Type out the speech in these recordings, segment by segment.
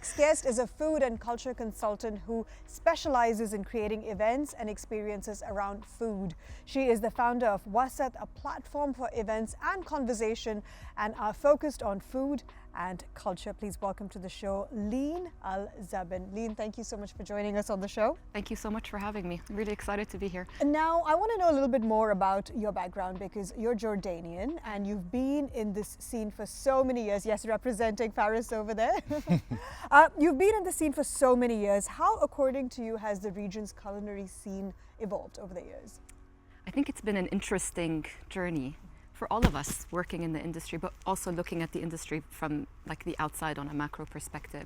next guest is a food and culture consultant who specializes in creating events and experiences around food. She is the founder of Wasat, a platform for events and conversation, and are focused on food and culture. Please welcome to the show, Leen Al Zaben. Leen, thank you so much for joining us on the show. Thank you so much for having me. I'm really excited to be here. And now I want to know a little bit more about your background, because you're Jordanian and you've been in this scene for so many years. Yes, representing Faris over there. You've been in the scene for so many years. How, according to you, has the region's culinary scene evolved over the years? I think it's been an interesting journey for all of us working in the industry, but also looking at the industry from like the outside on a macro perspective.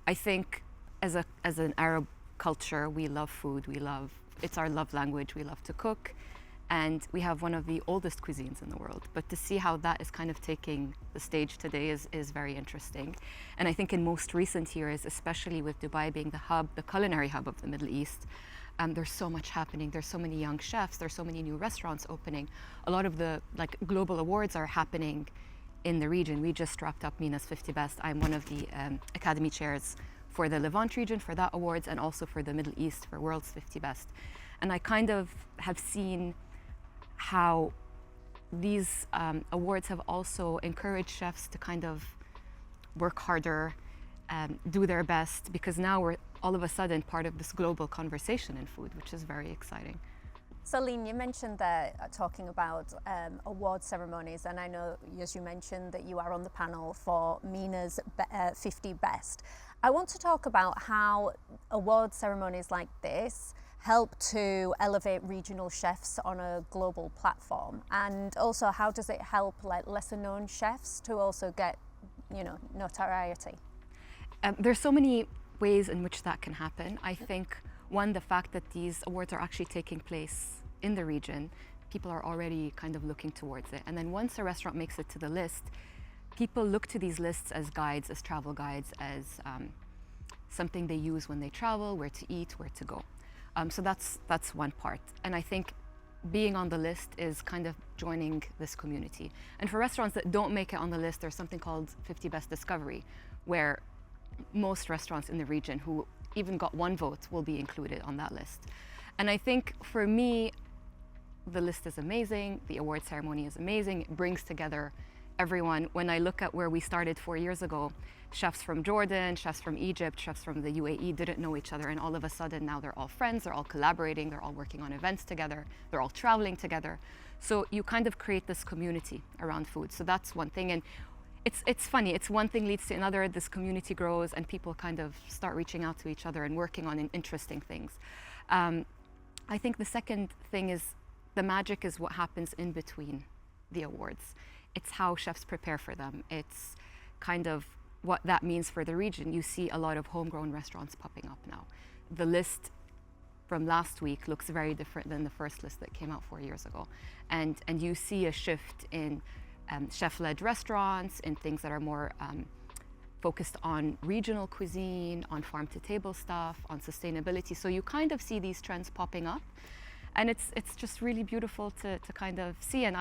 I think as an Arab culture, we love food. It's our love language. We love to cook, and we have one of the oldest cuisines in the world. But to see how that is kind of taking the stage today is very interesting. And I think in most recent years, especially with Dubai being the hub, the culinary hub of the Middle East, there's so much happening. There's so many young chefs. There's so many new restaurants opening. A lot of the global awards are happening in the region. We just wrapped up MENA's 50 Best. I'm one of the Academy chairs for the Levant region for that awards, and also for the Middle East for World's 50 Best. And I kind of have seen how these awards have also encouraged chefs to kind of work harder, do their best, because now we're all of a sudden part of this global conversation in food, which is very exciting. So Leen, you mentioned there talking about award ceremonies, and I know, as you mentioned, that you are on the panel for MENA's 50 Best. I want to talk about how award ceremonies like this help to elevate regional chefs on a global platform, and also how does it help like lesser known chefs to also get, notoriety? There's so many ways in which that can happen. I think one, the fact that these awards are actually taking place in the region, people are already kind of looking towards it. And then once a restaurant makes it to the list, people look to these lists as guides, as travel guides, as something they use when they travel, where to eat, where to go. So that's one part. And I think being on the list is kind of joining this community. And for restaurants that don't make it on the list, there's something called 50 Best Discovery, where most restaurants in the region who even got one vote will be included on that list. And I think for me, the list is amazing, the award ceremony is amazing, it brings together everyone. When I look at where we started 4 years ago, chefs from Jordan, chefs from Egypt, chefs from the UAE didn't know each other, and all of a sudden now they're all friends, they're all collaborating, they're all working on events together, they're all traveling together. So you kind of create this community around food. So that's one thing. And it's funny, it's one thing leads to another, this community grows and people kind of start reaching out to each other and working on interesting things. I think the second thing is the magic is what happens in between the awards. It's how chefs prepare for them. It's kind of what that means for the region. You see a lot of homegrown restaurants popping up now. The list from last week looks very different than the first list that came out 4 years ago. And you see a shift in chef-led restaurants, in things that are more focused on regional cuisine, on farm-to-table stuff, on sustainability. So you kind of see these trends popping up, and it's just really beautiful to kind of see. And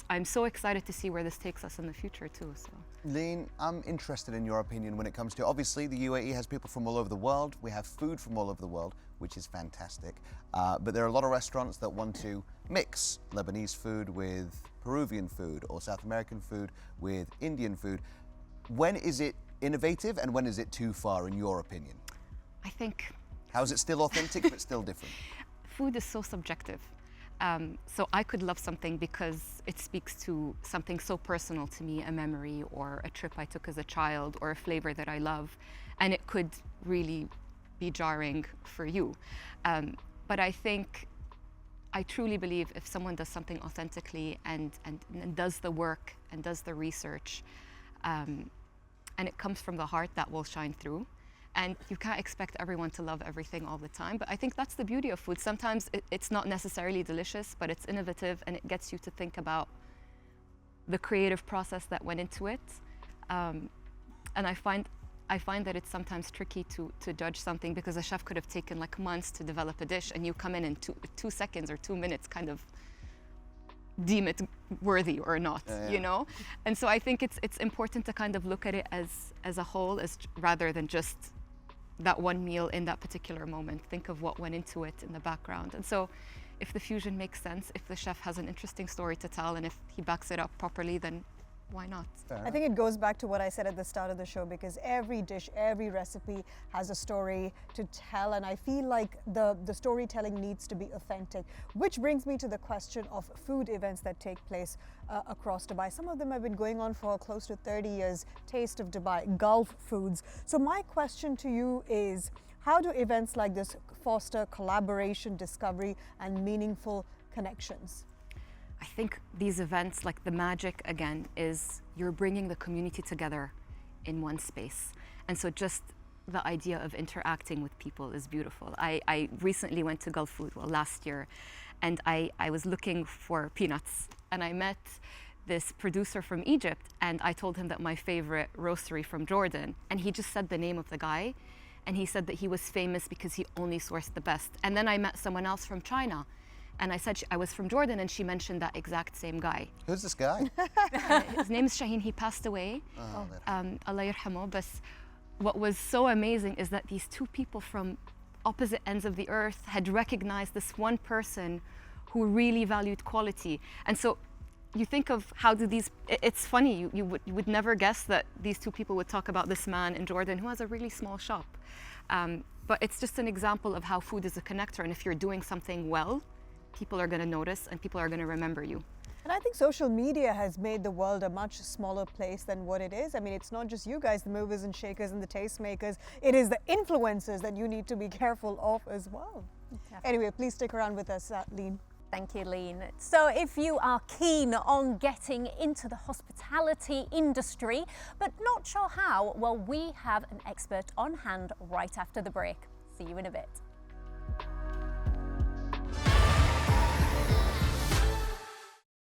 I'm so excited to see where this takes us in the future too. So, Leen, I'm interested in your opinion when it comes to, obviously the UAE has people from all over the world. We have food from all over the world, which is fantastic. But there are a lot of restaurants that want to mix Lebanese food with Peruvian food, or South American food with Indian food. When is it innovative and when is it too far, in your opinion? I think... How is it still authentic but still different? Food is so subjective. So I could love something because it speaks to something so personal to me, a memory or a trip I took as a child or a flavor that I love, and it could really be jarring for you. But I truly believe if someone does something authentically and does the work and does the research, and it comes from the heart, that will shine through. And you can't expect everyone to love everything all the time, but I think that's the beauty of food. Sometimes it's not necessarily delicious, but it's innovative and it gets you to think about the creative process that went into it. And I find that it's sometimes tricky to judge something, because a chef could have taken like months to develop a dish, and you come in 2 seconds or 2 minutes kind of deem it worthy or not, you know? And so I think it's important to kind of look at it as a whole, rather than just that one meal in that particular moment. Think of what went into it in the background. And so if the fusion makes sense, if the chef has an interesting story to tell, and if he backs it up properly, then why not? I think it goes back to what I said at the start of the show, because every dish, every recipe has a story to tell, and I feel like the storytelling needs to be authentic. Which brings me to the question of food events that take place across Dubai. Some of them have been going on for close to 30 years. Taste of Dubai, Gulf Foods. So my question to you is, how do events like this foster collaboration, discovery, and meaningful connections? I think these events, like the magic again, is you're bringing the community together in one space. And so just the idea of interacting with people is beautiful. I recently went to Gulf Food, well, last year, and I was looking for peanuts, and I met this producer from Egypt, and I told him that my favorite roastery from Jordan, and he just said the name of the guy, and he said that he was famous because he only sourced the best. And then I met someone else from China, and I said I was from Jordan, and she mentioned that exact same guy. Who's this guy? His name is Shaheen. He passed away. Allah yarhamu. But what was so amazing is that these two people from opposite ends of the earth had recognized this one person who really valued quality. And so you think of how do these, it's funny, you would never guess that these two people would talk about this man in Jordan who has a really small shop. But it's just an example of how food is a connector, and if you're doing something well, people are going to notice and people are going to remember you. And I think social media has made the world a much smaller place than what it is. I mean, it's not just you guys, the movers and shakers and the tastemakers. It is the influencers that you need to be careful of as well. Anyway, please stick around with us, Leen. Thank you, Leen. So if you are keen on getting into the hospitality industry, but not sure how, well, we have an expert on hand right after the break. See you in a bit.